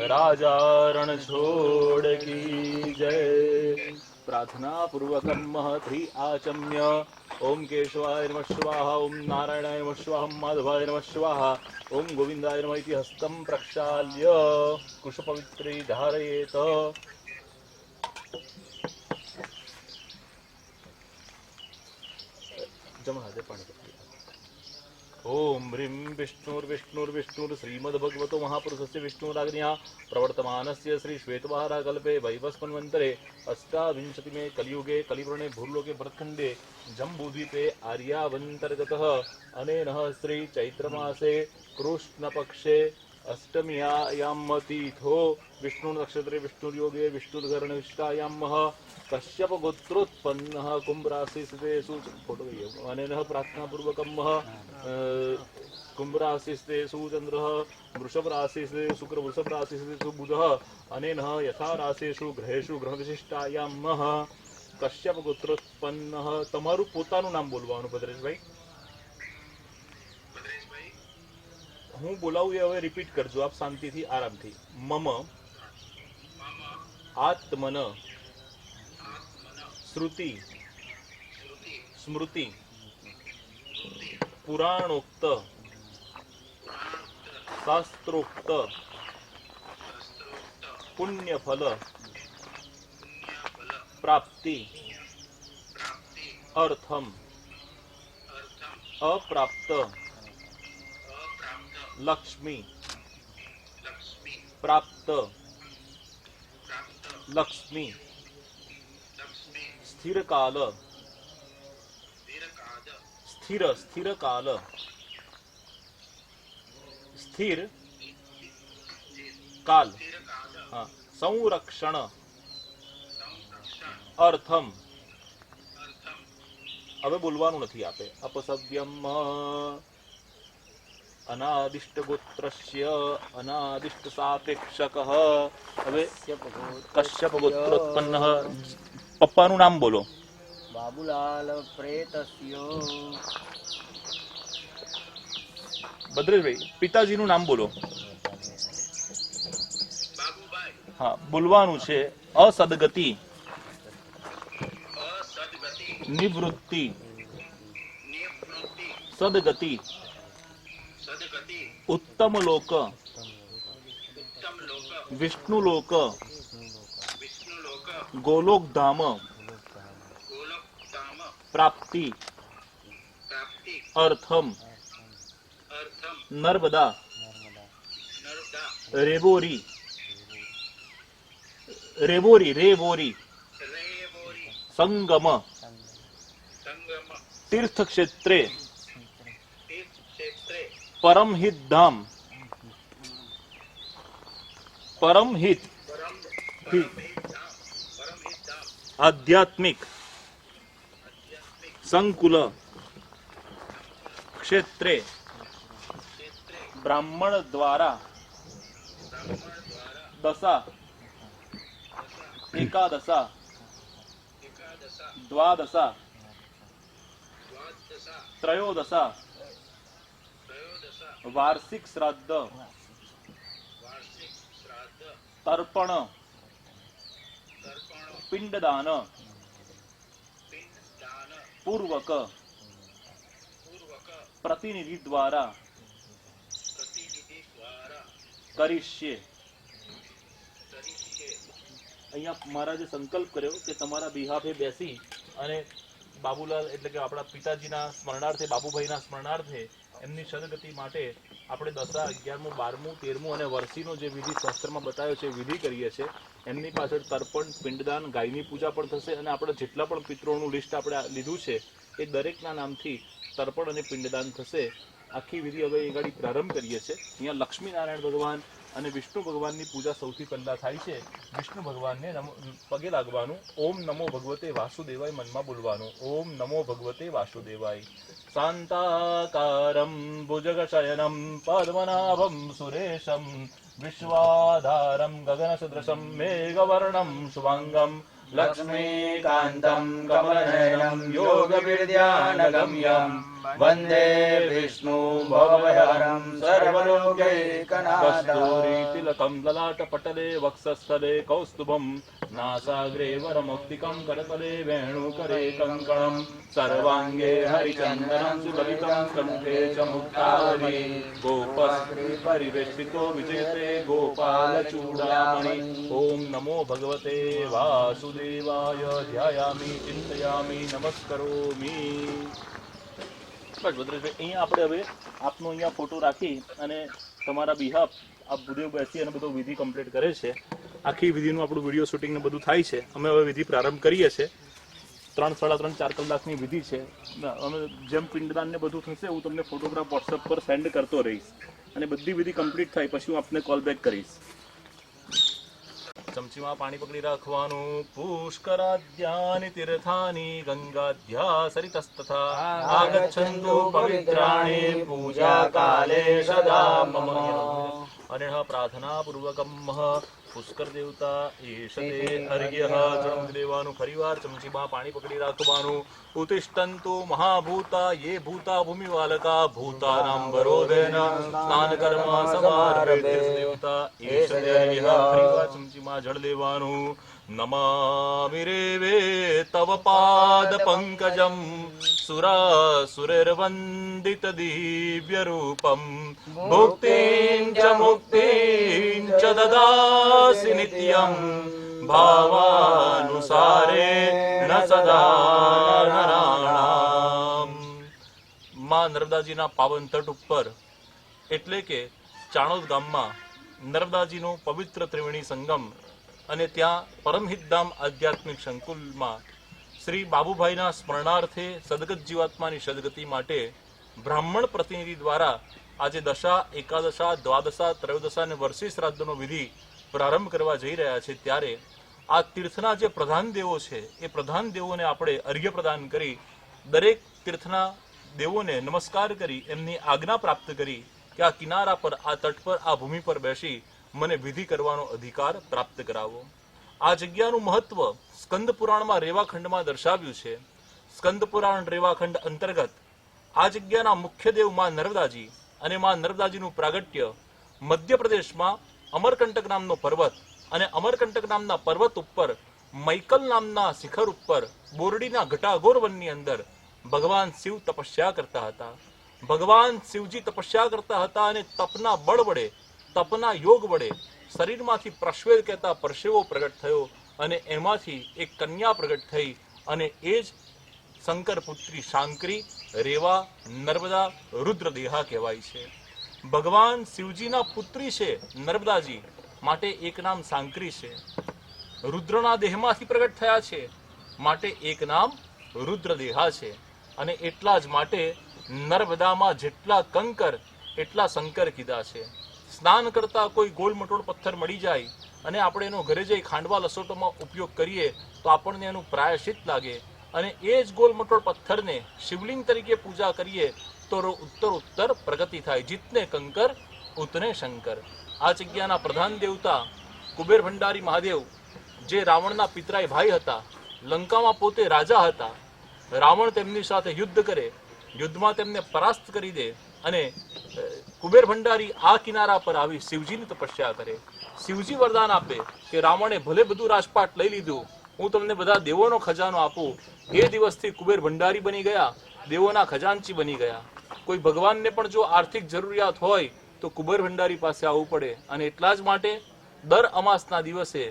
राजा रण छोड़ की जय। प्रार्थना पूर्वकम महत्रि आचम्य ओम केशवाय नमः स्वाहा, ओम नारायणाय नमः स्वाहा, माधवाय नमः स्वाहा, ओम गोविंदाय नमः इति हस्तं प्रक्षाल्य कुशपवित्रे धारयेत। जमा दे पानी। ओम ह्रीं विष्णुर्विष्णुर्विष्णुर् श्रीमद्भगवतो महापुरुषस्य विष्णुराज्ञया प्रवर्तमानस्य श्री श्वेतवाहराकल्पे वैवस्वन्वन्तरे अष्टाविंशतिमे कलियुगे कलिवर्णे भूर्लोके भरतखण्डे जम्बूद्वीपे आर्यावन्तर्गतः अनेन श्री चैत्रमासे कृष्णपक्षे अष्टम्यां तिथो विष्णु नक्षत्रे विष्णुर्योगे विष्णुर्गणनिष्ठायां कश्यप गोत्रोत्पन्नः कुंभ राशि स्थितेषु फोटो अनेन प्रार्थनापूर्वकं कुंभ राशि स्थितेषु चन्द्रः, वृषभ राशि स्थिते शुक्र, वृषभ राशि स्थितेषु बुधः, अनेन यथा राशिषु ग्रहेषु ग्रहविशिष्टायां कश्यप गोत्रोत्पन्नः। તમારું પોતાનું નામ બોલવાનું ભદ્રેશભાઈ. હું બોલાવું એ હવે રિપીટ કરજો આપ શાંતિથી આરામથી. મમ આત્મન श्रुति स्मृति पुराणोक्त शास्त्रोक्त पुण्यफल प्राप्ति अर्थम अप्राप्त लक्ष्मी प्राप्त लक्ष्मी स्थिर काल स्थिर स्थिर काल स्थिर काल हाँ संरक्षण अर्थम હવે બોલવાનું નથી આપે અપસવ્યમ અનાદિષ્ટ ગોત્રસ્ય અનાદિષ્ટ સાપેક્ષકઃ. હવે કશ્યપ ગોત્રોત્પન્નઃ. પપ્પાનું નામ બોલો. બાબુલાલ પ્રેતસ્ય. ભદ્રેશભાઈ પિતાજીનું નામ બોલો. હા બોલવાનું છે. અસદગતિ निवृत्ति सदगति उत्तम लोक विष्णु लोक गोलोक धाम प्राप्ति अर्थम नर्मदा रेवोरी रेवोरी रेवोरी संगम तीर्थ क्षेत्रे परम हित धाम परम हित आध्यात्मिक संकुल क्षेत्रे ब्राह्मण द्वारा दशा एकादशा द्वादशा त्रयोदशा वार्षिक श्राद्ध तर्पण पिंडदान पूर्वक प्रतिनिधि द्वारा करिष्ये. અહીંયા મારા જે સંકલ્પ કર્યો કે તમારા બિહાફે બેસી અને બાબુલાલ એટલે કે આપણા પિતાજીના સ્મરણાર્થે બાબુભાઈના સ્મરણાર્થે એમની સદગતિ માટે આપણે 10, 11, 12, 13 અને વર્ષીનો જે વિધિ શાસ્ત્રમાં બતાવ્યો છે વિધિ કરીએ છીએ. એમની પાછળ તર્પણ પિંડદાન ગાયની પૂજા પણ થશે અને આપણે જેટલા પણ પિતૃઓનું લિસ્ટ આપણે લીધું છે એ દરેકના નામથી તર્પણ અને પિંડદાન થશે. આખી વિધિ હવે એ ગાડી પ્રારંભ કરીએ છીએ. અહીંયા લક્ષ્મીનારાયણ ભગવાન અને વિષ્ણુ ભગવાનની પૂજા સૌથી પહેલા થાય છે. વિષ્ણુ ભગવાનને પગે લાગવાનું. ઓમ નમો ભગવતે વાસુદેવાય મનમાં બોલવાનું. ઓમ નમો ભગવતે વાસુદેવાય. શાંતાકારમ ભુજગશયનમ પદ્મનાભમ સુરેશમ વિશ્વાધારમ ગગનસદૃશમ મેઘવર્ણમ શુભાંગમ લક્ષ્મીકાન્તં કમલનયનં યોગવિદ્યાનગમ્યં વંદે વિષ્ણુ ભવભયહરં સર્વલોકૈકનાથં કસ્તૂરીતિલકં લલાટપટલે વક્ષસ્થલે કૌસ્તુભં નાસાગ્રે વરમૌક્તિકં કરતલે વેણુકરે કંકણં સર્વાંગે હરિચંદनं સુલલિतं કંઠે ચ મુક્તાવલી ગોપશ્રી પરિવેષ્ટિતો વિજયતે ગોપાલચૂડામણિ ઓમ નમો ભગવતે વાસુદેવાય ધ્યાયામિ ચિંતયામિ નમસ્કરોમિ. બસ ભદ્રેશભાઈ, અહીંયા આપણે હવે આપનો અહીંયા ફોટો રાખી અને તમારા બિહાફ આપ ભૂદેવ બેસી અને બધો વિધિ કમ્પ્લીટ કરે છે. આખી વિધિનું આપણું વિડીયો શૂટિંગ ને બધું થાય છે. અમે હવે વિધિ પ્રારંભ કરીએ છીએ. 3, 3.5, 4 કલાકની વિધિ છે. અમે જેમ પિંડદાન ને બધું થશે હું તમને ફોટોગ્રાફ વોટ્સઅપ પર સેન્ડ કરતો રહીશ અને બધી વિધિ કમ્પ્લીટ થાય પછી હું આપને કોલ બેક કરીશ. ચમચીમાં પાણી પકડી રાખવાનું. પુષ્કરાદ્યાની તીર્થાની ગંગાધ્યા સરિતસ્તથા આગચ્છન્તુ પવિત્રાણિ પૂજા કાલે સદા મમ. અને પ્રાર્થના પૂર્વકમ પુષ્કર દેવતા એષતે અર્ઘ્યઃ જળ દેવાનું. ફરીવાર ચમચીમાં પાણી પકડી રાખવાનું. ઉતિષ્ઠન્તુ મહાભૂતા યે ભૂતા ભૂમિવાલકા ભૂતાનાં વરોધેન સ્નાન કર્મ સમારભે દેવતા એષતે અર્ઘ્યઃ. ફરીવાર ચમચીમાં જળ લેવાનું. નમામિ રેવે તવ પાદ પંકજમ સુરાસુરૈર્વંદિત દિવ્ય રૂપમ ભુક્તિં ચ મુક્તિં ચ દદાસि નિત્યં ભાવાનુસારેણ સદા નરાણામ. માં નર્મદાજીના પાવન તટ ઉપર એટલે કે ચાણોદ ગામમાં નર્મદાજીનો પવિત્ર ત્રિવેણી સંગમ અને ત્યાં પરમહિતધામ આધ્યાત્મિક સંકુલમાં શ્રી બાબુભાઈના સ્મરણાર્થે સદગત જીવાત્માની સદગતિ માટે બ્રાહ્મણ પ્રતિનિધિ દ્વારા આજે દશા, એકાદશા, દ્વાદશા, ત્રયોદશા અને વર્ષી શ્રાદ્ધનો વિધિ પ્રારંભ કરવા જઈ રહ્યા છે. ત્યારે આ તીર્થના જે પ્રધાન દેવો છે એ પ્રધાન દેવોને આપણે અર્ઘ્ય પ્રદાન કરી દરેક તીર્થના દેવોને નમસ્કાર કરી એમની આજ્ઞા પ્રાપ્ત કરી કે આ કિનારા પર, આ તટ પર, આ ભૂમિ પર બેસી મને વિધિ કરવાનો અધિકાર પ્રાપ્ત કરાવો. આ જગ્યાનું મહત્વ સ્કંદ પુરાણમાં રેવાખંડમાં દર્શાવ્યું છે. સ્કંદ પુરાણ રેવાખંડ અંતર્ગત આ જગ્યાના મુખ્ય દેવ માં નર્મદાજી અને માં નર્મદાજીનું પ્રાગટ્ય મધ્યપ્રદેશમાં અમરકંટક નામનો પર્વત અને અમરકંટક નામના પર્વત ઉપર મૈકલ નામના શિખર ઉપર બોરડીના ઘટાઘોર વનની અંદર ભગવાન શિવ તપસ્યા કરતા હતા. ભગવાન શિવજી તપસ્યા કરતા હતા અને તપના બળ વડે, તપના યોગ વડે શરીરમાંથી પ્રશ્વેદ કહેતા પરસેવો પ્રગટ થયો અને એમાંથી એક કન્યા પ્રગટ થઈ અને એ જ શંકર પુત્રી શાંકરી, રેવા, નર્મદા, રુદ્રદેહા કહેવાય છે. ભગવાન શિવજીના પુત્રી છે નર્મદાજી, માટે એક નામ શાંકરી છે. રુદ્રના દેહમાંથી પ્રગટ થયા છે માટે એક નામ રુદ્રદેહા છે. અને એટલા જ માટે નર્મદામાં જેટલા કંકર એટલા શંકર કીધા છે. સ્નાન કરતા કોઈ ગોળ મટોળ પથ્થર મળી જાય અને આપણે એનો ઘરે જઈ ખાંડવા લસોટોમાં ઉપયોગ કરીએ તો આપણને એનું પ્રાયશ્ચિત લાગે અને એ જ ગોળ મટોળ પથ્થરને શિવલિંગ તરીકે પૂજા કરીએ તો ઉત્તર પ્રગતિ થાય. જીતને કંકર ઉતને શંકર. આ જગ્યાના પ્રધાન દેવતા કુબેર ભંડારી મહાદેવ, જે રાવણના પિતરાય ભાઈ હતા, લંકામાં પોતે રાજા હતા. રાવણ તેમની સાથે યુદ્ધ કરે, યુદ્ધમાં તેમને પરાસ્ત કરી દે અને કુબેર ભંડારી આ કિનારા પર આવી શિવજીની તપસ્યા કરે. શિવજી વરદાન આપે કે રાવણે ભલે બધું રાજપાટ લઈ લીધું, હું તમને બધા દેવોનો ખજાનો આપું. એ દિવસથી કુબેર ભંડારી બની ગયા, દેવોના ખજાનચી બની ગયા. કોઈ ભગવાનને પણ જો આર્થિક જરૂરિયાત હોય તો કુબેર ભંડારી પાસે આવવું પડે અને એટલા જ માટે દર અમાસના દિવસે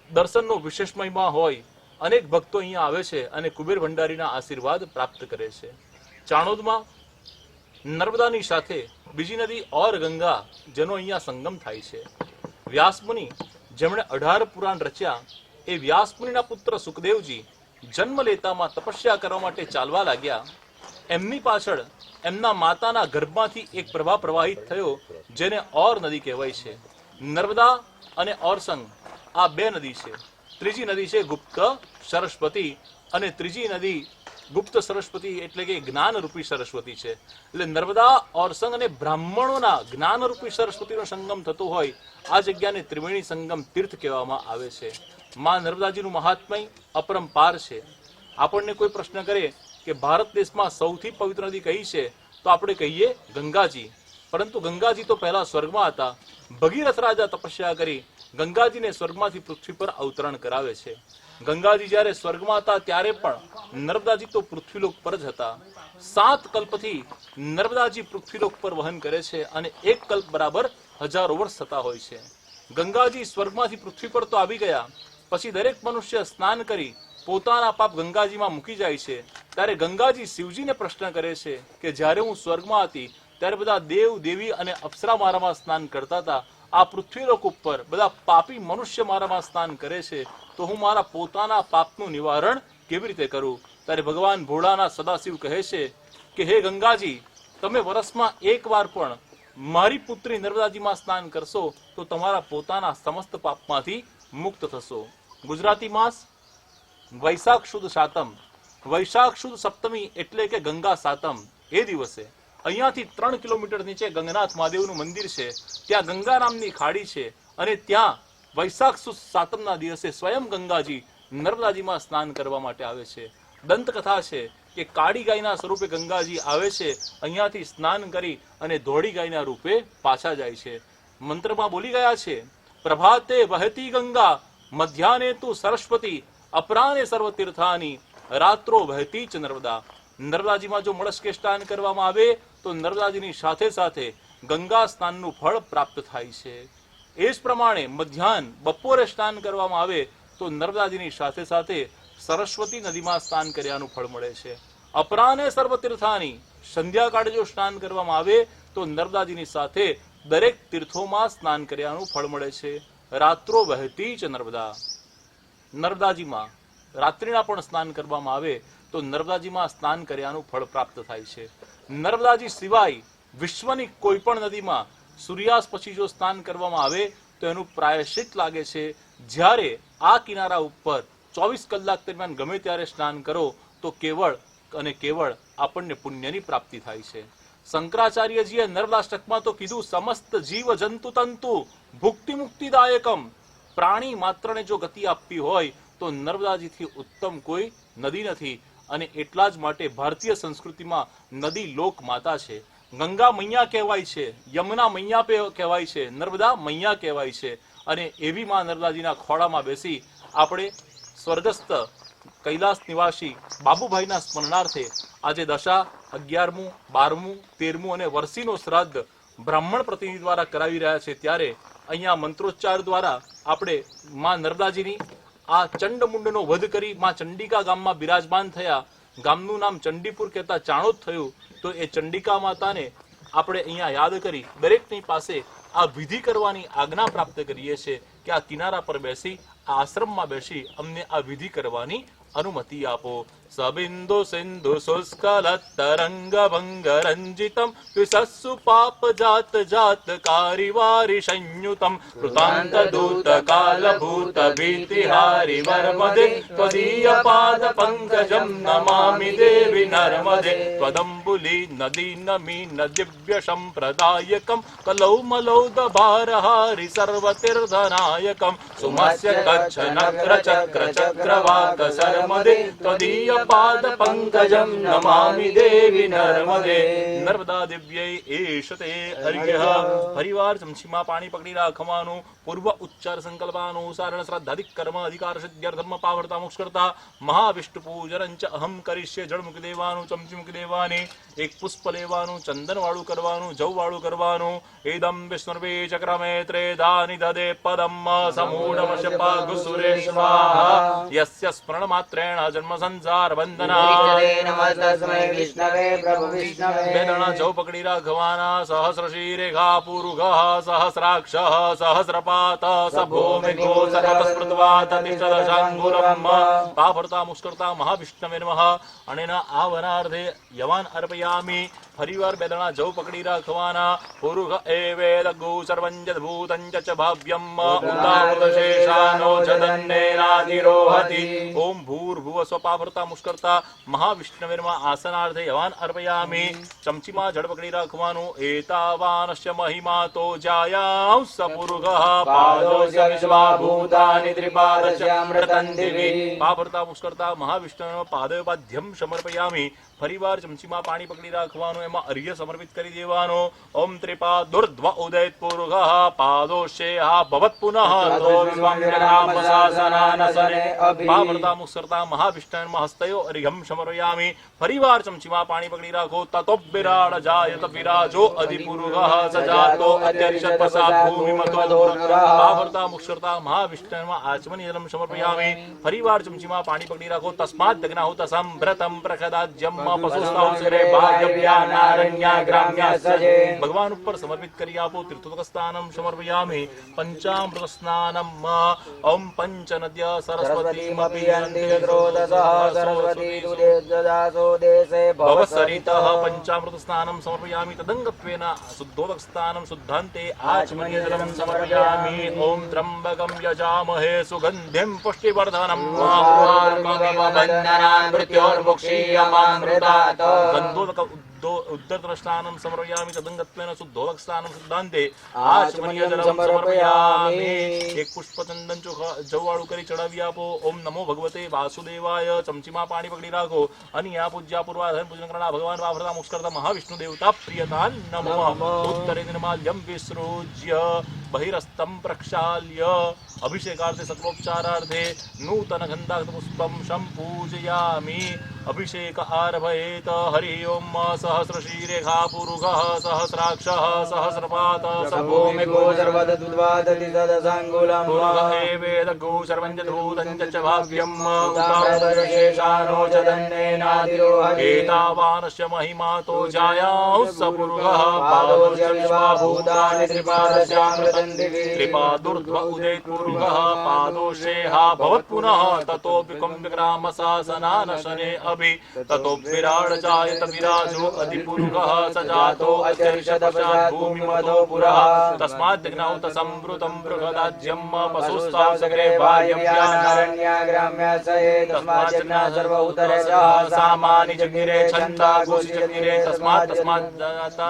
દર્શનનો વિશેષ મહિમા હોય. અનેક ભક્તો અહીંયા આવે છે અને કુબેર ભંડારીના આશીર્વાદ પ્રાપ્ત કરે છે. ચાણોદમાં નર્મદાની સાથે બીજી નદી ઓર ગંગા, જેનો અહીંયા સંગમ થાય છે. વ્યાસમુનિ, જેમણે 18 પુરાણ રચ્યા, એ વ્યાસમુનિના પુત્ર સુખદેવજી જન્મ લેતામાં તપસ્યા કરવા માટે ચાલવા લાગ્યા. એમની પાછળ એમના માતાના ગર્ભમાંથી એક પ્રવાહ પ્રવાહિત થયો જેને ઓર નદી કહેવાય છે. નર્મદા અને ઓરસંગ આ બે નદી છે. ત્રીજી નદી છે ગુપ્ત સરસ્વતી અને ત્રીજી નદી ગુપ્ત સરસ્વતી એટલે કે જ્ઞાનરૂપી સરસ્વતી છે. એટલે નર્મદા, ઓરસંગ અને બ્રાહ્મણોના જ્ઞાનરૂપી સરસ્વતીનો સંગમ થતો હોય આ જગ્યાને ત્રિવેણી સંગમ તીર્થ કહેવામાં આવે છે. માં નર્મદાજીનું મહાત્મય અપરંપાર છે. આપણને કોઈ પ્રશ્ન કરે કે ભારત દેશમાં સૌથી પવિત્ર નદી કઈ છે, તો આપણે કહીએ ગંગાજી. પરંતુ ગંગાજી તો પહેલા સ્વર્ગમાં હતા. ભગીરથ રાજા તપસ્યા કરી ગંગાજીને સ્વર્ગમાંથી પૃથ્વી પર અવતરણ કરાવે છે. ગંગાજી જ્યારે સ્વર્ગમાં હતા ત્યારે પણ નર્મદાજી તો પૃથ્વીલોક પર જ હતા. 7 કલ્પથી નર્મદાજી પૃથ્વીલોક પર વહન કરે છે અને 1 કલ્પ બરાબર હજારો વર્ષ થતા હોય છે. ગંગાજી સ્વર્ગમાંથી પૃથ્વી પર તો આવી ગયા, પછી દરેક મનુષ્ય સ્નાન કરી પોતાના પાપ ગંગાજીમાં મૂકી જાય છે. ત્યારે ગંગાજી શિવજીને પ્રશ્ન કરે છે કે જ્યારે હું સ્વર્ગમાં હતી ત્યારે બધા દેવ દેવી અને અપ્સરા મારામાં સ્નાન કરતા હતા, આ પૃથ્વીલોક ઉપર બધા પાપી મનુષ્ય મારામાં સ્નાન કરે છે, તો હું મારા પોતાના પાપનું નિવારણ કેવી રીતે કરું? ત્યારે ભગવાન ભોળાનાથ સદાશિવ કહે છે કે હે ગંગાજી, તમે વર્ષમાં 1 વાર પણ મારી પુત્રી નર્મદાજીમાં સ્નાન કરશો તો તમારા પોતાના સમસ્ત પાપમાંથી મુક્ત થશો. ગુજરાતી માસ વૈશાખ સુદ સાતમ, વૈશાખ સુદ સપ્તમી એટલે કે ગંગા સાતમ. એ દિવસે અહીંયાથી 3 કિલોમીટર નીચે ગંગનાથ મહાદેવનું મંદિર છે. ત્યાં ગંગા નામની ખાડી છે અને ત્યાં વૈશાખ સુદ સાતમના દિવસે સ્વયં ગંગાજી નર્મદાજીમાં સ્નાન કરવા માટે આવે છે. દંતકથા છે કે કાળી ગાયના સ્વરૂપે ગંગાજી આવે છે, અહીંયાથી સ્નાન કરી અને ધોળી ગાયના રૂપે પાછા જાય છે. મંત્રમાં બોલી ગયા છે, પ્રભાતે વહતી ગંગા, મધ્યાહ્ને તુ સરસ્વતી, અપરાહ્ને સર્વ તીર્થાની, રાત્રો વહતી ચ નર્મદા. નર્મદાજીમાં જો મળસ્કે સ્નાન કરવામાં આવે તો નર્મદાજીની સાથે સાથે ગંગા સ્નાનનું ફળ પ્રાપ્ત થાય છે. એ જ પ્રમાણે મધ્યાહ્ન બપોરે સ્નાન કરવામાં આવે તો નર્મદાજીની સાથે સાથે સરસ્વતી નદીમાં સ્નાન કર્યાનું ફળ મળે છે. અપરાહ્ને સર્વ તીર્થાની, સંધ્યાકાળે જો સ્નાન કરવામાં આવે તો નર્મદાજીની સાથે દરેક તીર્થોમાં સ્નાન કર્યાનું ફળ મળે છે. રાત્રો વહેતી ચ નર્મદા. નર્મદાજીમાં રાત્રિના પણ સ્નાન કરવામાં આવે તો નર્મદાજીમાં સ્નાન કર્યાનું ફળ પ્રાપ્ત થાય છે. નર્મદાજી સિવાય વિશ્વની કોઈ પણ નદીમાં સૂર્યાસ્ત પછી જો સ્નાન કરવામાં આવે તો એનું પ્રાયશ્ચિત લાગે છે. જ્યારે આ કિનારા ઉપર 24 કલાક દરમિયાન ગમે ત્યારે સ્નાન કરો તો કેવળ અને કેવળ આપણને પુણ્યની પ્રાપ્તિ થાય છે. શંકરાચાર્યજીએ નર્મદાષ્ટકમાં તો કીધું, સમસ્ત જીવ જંતુ તંતુ ભુક્તિ મુક્તિદાયકમ. પ્રાણી માત્રને જો ગતિ આપવી હોય તો નર્મદાજીથી ઉત્તમ કોઈ નદી નથી. અને એટલા જ માટે ભારતીય સંસ્કૃતિમાં નદી લોક માતા છે. ગંગા મૈયા કહેવાય છે, યમુના મૈયા કહેવાય છે, નર્મદા મૈયા કહેવાય છે. અને એવી માં નર્મદાજીના ખોળામાં બેસી આપણે સ્વર્ગસ્થ કૈલાસ નિવાસી બાબુભાઈના સ્મરણાર્થે આજે દશા 11મું, 12મું, 13મું અને વર્ષીનો શ્રાદ્ધ બ્રાહ્મણ પ્રતિનિધિ દ્વારા કરાવી રહ્યા છે. ત્યારે અહીંયા મંત્રોચ્ચાર દ્વારા આપણે માં નર્મદાજીની આ ચંડમુંડનો વધ કરી માં ચંડિકા ગામમાં બિરાજમાન થયા. ગામનું નામ ચંડીપુર કહેતા ચાણોદ થયું. તો એ ચંડિકા માતાને આપણે અહીંયા યાદ કરી દરેકની પાસે આ વિધિ કરવાની આજ્ઞા પ્રાપ્ત કરીએ છીએ કે આ કિનારા પર બેસી, આ આશ્રમમાં બેસી અમને આ વિધિ કરવાની અનુમતિ આપો. સબિંદુ સિંધુ શુષ્કલ તરંગ ભંગ રંજિતમ વિસસ્સુ પાપ જાત જાત કારિવારી સંયુતમ કૃતાંત દૂત કાલ ભૂત ભીતિહારી વર્મદે ત્વદીય પાદ પંકજમ નમામિ દેવી નર્મદે ત્વદંબુલી નદી નમીન દિવ્ય સંપ્રદાયકમ કલૌ મલૌદ ભારહારી સર્વતીર્થનાયકમ સુમસ્ય કચ્છ નગ્ર ચક્ર ચક્રવાક સર્મદે ત્વદીય પાદ પંકજમ નમામિ દેવી નર્મદે. નર્મદા દિવ્યૈ એષતે અર્ઘ્યઃ. ફરીવાર ચમચીમાં પાણી પકડી રાખવાનું. પૂર્વ ઉચ્ચાર સંકલ્પાનુસારણ શ્રદ્ધાધિક કર્મ અધિકાર સિદ્ધ્યર્થમ પાવર્તા મોક્ષ કરતા મહાવિષ્ણુ પૂજન ચ અહમ કરીશ્ય. જળ મૂકી દેવાનું, ચમચી મૂકી દેવાની, એક પુષ્પ લેવાનું, ચંદન વાળું કરવાનું, જવ વાળું કરવાનું. એદમ વિષ્ણુર્વે ચક્રમે ત્રેધાનિ દદે પદમ સમૂઢમસ્ય પાગુસુરેશ્વાહા યસ્ય સ્મરણ માત્રેણ જન્મ સંસાર બંધના. વેદના જવ પકડી રાખવાના. સહસ્ર શિરેખા પુરુષ સહસ્રાક્ષ સહસ્રપાત સભૂમિકો સર્વસ્મૃતવા તતિષ્ઠદશાંગુલમ પાફર્તા મુષ્કર્તા મહાવિષ્ણવે નમઃ. અનેના આવનાર્થે યવાન અર્પયામિ. સમર્પયામિ ફરીવાર બે દાણા જવ પકડી રાખવાના પુરુષ એવેદગુ સર્વં જદભૂતં ચ ભાવ્યમ ઉદામૃતશેષાનો જદન્નેનાધિરોહતિ ઓમ ભૂર્ભુવ સ્વપાભરતા મુષ્કર્તા મહાવિષ્ણવેર્મા આસનાર્થે યવાન અર્પયામિ ચમચીમાં જળ પકડી રાખવાનું એતાવાનસ્ય મહિમા તો જાયાં સપુરુષ પાદોસ્ય વિશ્વાભૂતાનિ ત્રિપાદસ્યામૃતં દિવિ પાભરતા મુષ્કર્તા મહાવિષ્ણવેર્મા પાદયોપાધ્યમ સમર્પયામિ ફરીવાર ચમચીમાં પાણી પકડી રાખવાનું એમાં અર્ઘ્ય સમર્પિત કરી દેવાનો ઓમ ત્રિપાદુર્ધ્વ ઉદયત પુરુષ પાદોશ્ચેહા ભવત પુનઃ તો વિશ્વમ્યનામશાસનાનસને પાભરતા મુષ્કર્તા મહાવિષ્ણવેર્મા હસ્તયો અર્ઘ્યમ સમર્પયામિ ફરીવાર ચમચીમાં પાણી પકડી રાખો તતો વિરાડ જાયત વિરાજો અધિપુરુષ સજાતો અત્યરિષત પસાદ ભૂમિમતો પાભરતા મુષ્કર્તા મહાવિષ્ણવેર્મા આચમની જલમ સમર્પયામિ ફરીવાર ચમચીમાં પાણી પકડી રાખો તસ્માદ દગ્નાહુત સંભ્રતમ પ્રખદાજ્યમ ભગવાન ઉપર સમર્પિત કરી આપો તીર્થોદક સ્નાનમ સમર્પયામિ પંચામૃત સ્નાનમ ઓમ પંચનદ્ય સરસ્વતીમપી ભવસરિતઃ પંચામૃત સ્નાનમ સમર્પયામિ તદંગત્વેન શુદ્ધોદક સ્નાનમ શુદ્ધાંતે આચમનીયજલમ સમર્પયામિ ઓમ ત્રંબકમ યજામહે સુગંધિમ પુષ્ટિવર્ધનમ ગંધોદક ઉદ્ધર સ્નાનમ સમર્પયામિ તદંગત્વેન શુદ્ધોદક સ્નાનમ શુદ્ધાંતે આચમનીયજલમ સમર્પયામિ એક પુષ્પચંદન જવવાળું કરી ચડાવી આપો ઓમ નમો ભગવતે વાસુદેવાય ચમચીમાં પાણી પકડી રાખો અનિયા પૂજ્યા પૂર્વાધન પૂજન કરણા ભગવાન વાભરતા મુષ્કર્તા મહાવિષ્ણુ દેવતા પ્રિયતા નમઃ ઉત્તરે નિર્માલ્યમ વિસૃજ્ય બહિરસ્તમ પ્રક્ષાલ્ય અભિષેકાર્થે સકલોપચારાર્થે નૂતન ગંધાક્ષ પુષ્પમ સંપૂજયામિ અભિષેક આરભયેત હરિ ઓમ સહસ્રશીરેખા પુરુષ સહસ્રાક્ષ સહસ્રપાત ભૂમિકો સર્વદુદ્વાદતિ તદસાંગુલમ વેદગો સર્વં જદભૂતં ચ ભાવ્યમ ઉદામૃતશેષાનો જદન્નેનાધિરોહતિ એતાવાનસ્ય મહિમા તો જાયાં સપુરુષ પાદોસ્ય વિશ્વાભૂતાનિ ત્રિપાદસ્યામૃતં દિવિ ત્રિપાદુર્ધ્વ ઉદયત પુરુષ પાદોશ્ચેહા ભવત પુનઃ તતોપી કુંભગ્રામશાસનાનશને અભિ તતો વિરાડ જાયત વિરાજો અધિપુરુષ સજાતો અત્યરિષત પશ્ચાત ભૂમિમતો પુરઃ તસ્માદ જગ્નાઉત સંવૃતમ બૃહદાજ્યમ પશુસ્તાવ સગ્રે વાયવ્યાનારણ્યાગ્રામ્યાસયે તસ્માદ જગ્ના સર્વ ઉતરજઃ સામાનિ જગ્નિરે છંદા ઘોષિ જગ્નિરે તસ્માદ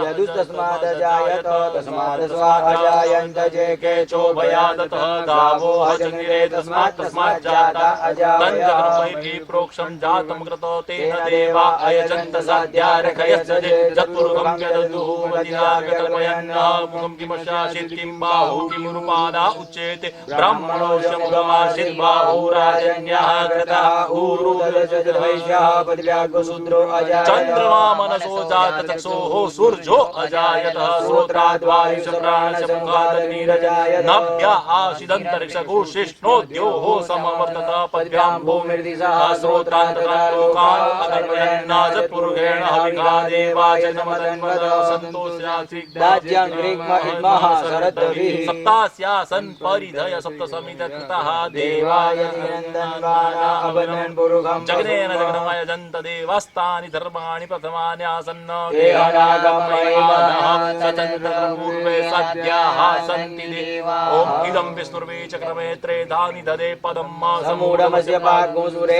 યદુસ્તસ્માદ જાયત તસ્માદ સ્વા અજાયંત જે કેચો ભયાદતઃ ગાવો હજગ્નિરે તસ્માદ જાતા અજાવયા પ્રોક્ષમ જાતમ કૃતો તેન દેવા અયજંત સાધ્યારખયસ્ચ જતુર્ગમ યદુઃ મદિનાગકલ્પયન્ન મુખં કિમશાસિત કિમ બાહુ કિમ રૂપાદા ઉચ્ચેતે બ્રાહ્મણોશ્ય મુખમાસિત બાહુરાજન્યઃ કૃતા ઉરુદજ્વૈષ્યઃ પદવ્યાગશૂદ્રો અજાયત ચંદ્રમા મનસો જાત ચક્ષોઃ સૂર્જો અજાયત શ્રોત્રાદ્વાયુષ પ્રાણસ્ય મુખાદગ્નિરજાયત નાભ્યા આશિદંતરિક્ષકો શિષ્ણોદ્યોઃ સમવર્તત પદ્ભ્યાં ભૂમિર્दिशः श्रोत्रान्तरालोकान् अकल्पयन्नाजपुरुषेण हविकादेवाचनमदन्वद सन्तोष्यासिग्दाज्यं ग्रीग्मः शरद्भिः सप्तास्यासन् परिधय सप्तसमितकृतः देवाय निरन्दन्वाना अवनन् पुरुषं जगनेन जगन्मय जन्त देवस्तानि धर्माणि प्रथमानि आसन्न देहनागमयैवनः सचन्द्रपूर्वे सद्याः सन्ति देवा ॐ इदं विष्णुर्वे चक्रमे त्रेधानि ददे पदं समूढमस्य पाग्मुसुरे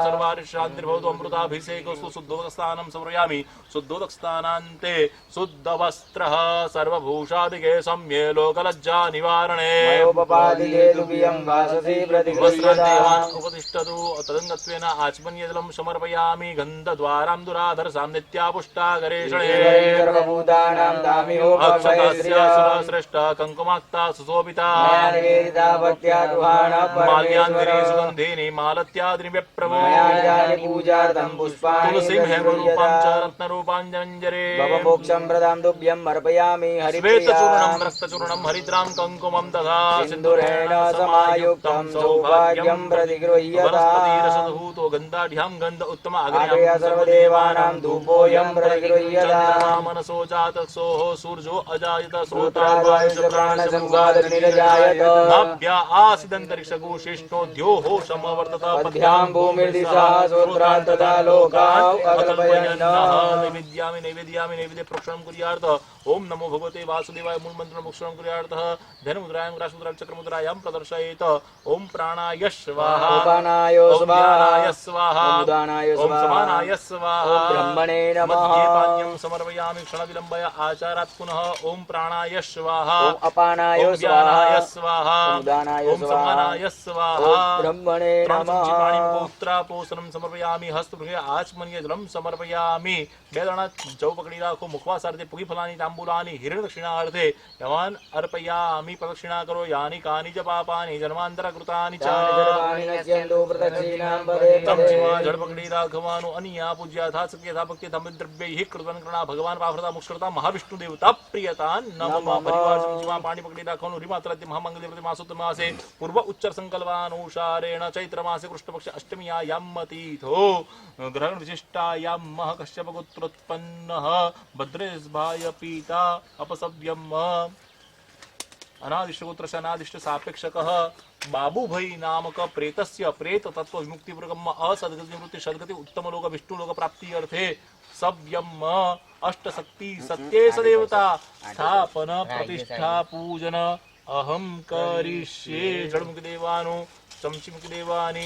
सर्वारिशान्तिर्भवतु अमृताभिषेकस्तु शुद्धोदक स्नानं समर्पयामि शुद्धोदक स्नानान्ते शुद्धवस्त्रः सर्वभूषादिके सम्ये लोकलज्जा निवारणे मयोपपादिके तुभ्यं वाससि प्रतिगृह्यताम् उपतिष्ठतु तदङ्गत्वेन आचमनीयजलं समर्पयामि गन्धद्वारां दुराधरसां नित्यापुष्टागरेषणे सर्वभूतानां तामिहोपवये श्रेष्ठ कंकुमाक्ता सुशोभिता माल्यान्तिरे सुगन्धेनि मालत्यादिनि व्यप्रभो पूजार्थं पुष्पाणि तुलसीं हेमरूपां च रत्नरूपाञ्जरे भवमोक्षं प्रदां तुभ्यं अर्पयामि श्वेतचूर्णं रक्तचूर्णं हरिद्रां कंकुमं तथा सिन्दूरेण समायुक्तं सौभाग्यं प्रतिगृह्यताम् वनस्पतिरसधूतो गन्धाढ्यां गन्ध उत्तम आग्रय सर्वदेवानां धूपोऽयं प्रतिगृह्यताम् मनसो जातसोः सूर्यो अजायत पुत्राद्वायुष प्राणसंवादनिरजायत नाभ्या आसिदन्तरिक्षगोशिष्ठो द्योः समवर्तत पद्भ्यां भूमिर्दिशः सोत्रात् तथा लोकाः अकल्पयन्नः नैवेद्यामि नैवेद्यामि नैवेद्य प्रोक्षणं कुर्यात् ओम नमो भगवते वासुदेवाय मूलमन्त्रं प्रोक्षणं कुर्यात् धनुमुद्रायां ग्रासमुद्रायां चक्रमुद्रायां प्रदर्शयेत् ओम प्राणाय स्वाहा उपानाय स्वाहा स्वाहा उदानाय ओम समानाय स्वाहा ब्रह्मणे नमः मध्ये पाद्यं समर्पयामि क्षणविलम्बय आचारात् पुनः ओम प्राणाय स्वाहा अपानाय ओम व्यानाय स्वाहा उदानाय ओम समानाय स्वाहा ब्रह्मणे नमः पाणिपोत्रापोषणं समर्पयामि हस्तगृहे आचमनीय जलं समर्पयामि બે દાણા જવ પકડી રાખો મુખવા સાથે પુગી ફલાની તાંબુલાની હિરણ દક્ષિણાર્થે યવાન અર્પયામિ પ્રદક્ષિણા કરો યાની કાની જ પાપાની જન્માંતર કૃતાની ચ તમચીમાં જળ પકડી રાખવાનું અનિયા પૂજ્યા થા સત્ય થા ભક્તિ ધમ દ્રવ્ય કૃતન કરણા ભગવાન પાફરતા મુક્ષરતા મહાવિષ્ણુ દેવતા પ્રિયતા નમઃ પરિવાર તમચીમાં પાણી પકડી રાખવાનું રીમાત્રાદ્ય મહામંગલ દેવતે માસોત્તમ માસે પૂર્વ ઉચ્ચર સંકલ્પાનુસારેણ ચૈત્ર માસે કૃષ્ણ પક્ષ અષ્ટમીયાયામ તીથો ગ્રહણ વિશિષ્ટાયામ મહ કશ્યપ ગોત્રોત્પન્નઃ ભદ્રેશભાય પીતા અપસવ્યમ अनादिष्ट गोत्रस्य अनादिष्ट सापेक्षकः बाबूभाई नामक प्रेतस्य प्रेत तत्व विमुक्ति पूर्वकम असद्गति निवृत्ति सद्गति उत्तम लोक विष्णु लोक प्राप्ति अर्थे सव्यम अष्ट शक्ति सत्ये सदेवता स्थापन प्रतिष्ठा पूजन अहम करिष्ये जड़मुखी देवानु चमचीमुखी देवानी